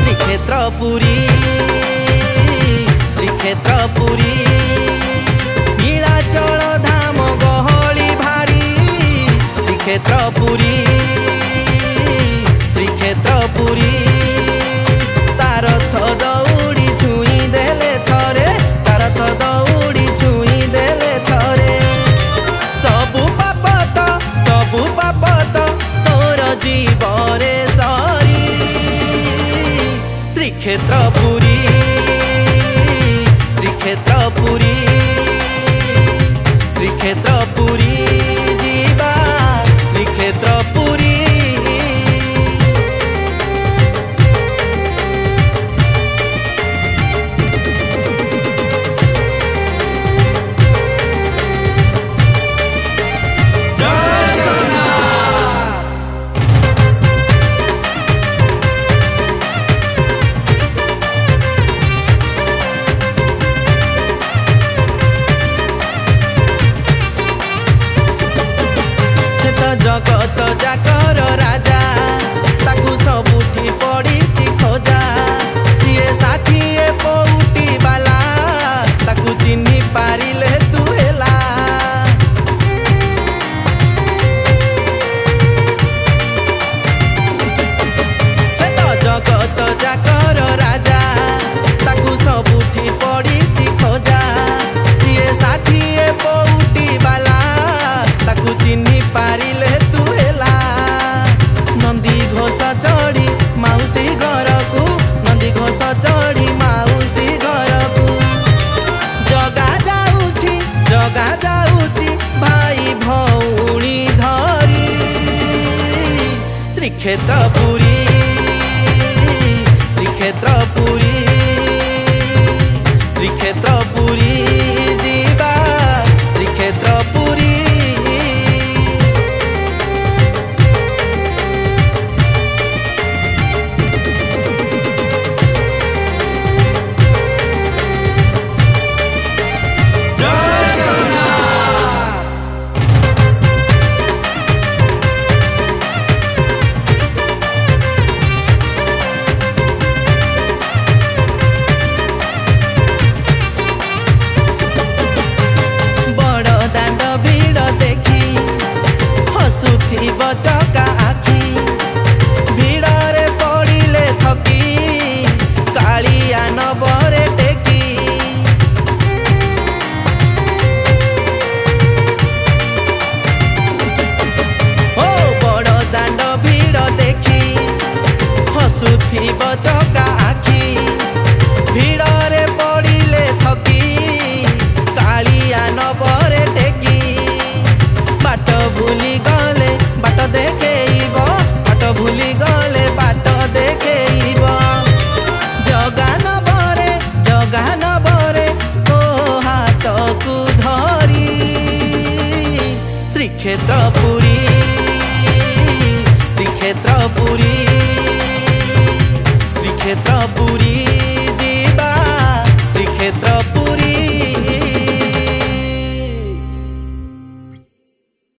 श्रीक्षेत्रपुरी श्रीक्षेत्रपुरी नीलाचल धाम गहली भारी श्रीक्षेत्रपुरी श्रीक्षेत्रपुरी तारथ दौड़ी छुई देले थरे तारथ दौड़ी छुई देले थरे सबु पाप तो तोर जीवरे सरी श्रीक्षेत्रपुरी श्रीक्षेत्रपुरी श्रीक्षेत्रपुरी जीवा श्रीक्षेत्रपुरी जगत जाकर राजा ताकू सबुठी पड़ी खोजा सीए 60 पौटी बाला ताकू चिन्ही पारिले तू हेला से तो जगत जाकर राजा ताकू सबुठी पड़ी खोजा सीए 60 पौटी बाला ताकू चिन्ही पारिले नंदी घोष चढ़ी माउसी घर को नंदी घोष चढ़ी माउसी घर को जगा जाऊची भाई भौणी धरी श्रीक्षेत्रपुरी श्रीक्षेत्रपुरी श्रीक्षेत्रपुरी जीवा श्रीक्षेत्रपुरी चका आखी भिड़े पड़िले थकी कालिया नबरे टेकी ओ बड़ दांड भिड़ देखी हसुथिब चका आखी भिड़े पड़िले थकी कालिया नबरे टेकी बाट भूली गले बाट देखेब बाट भूली गले बाट देखेब जगा नबरे ओ हाथ को धरी श्रीक्षेत्रपुरी श्रीक्षेत्रपुरी श्रीक्षेत्रपुरी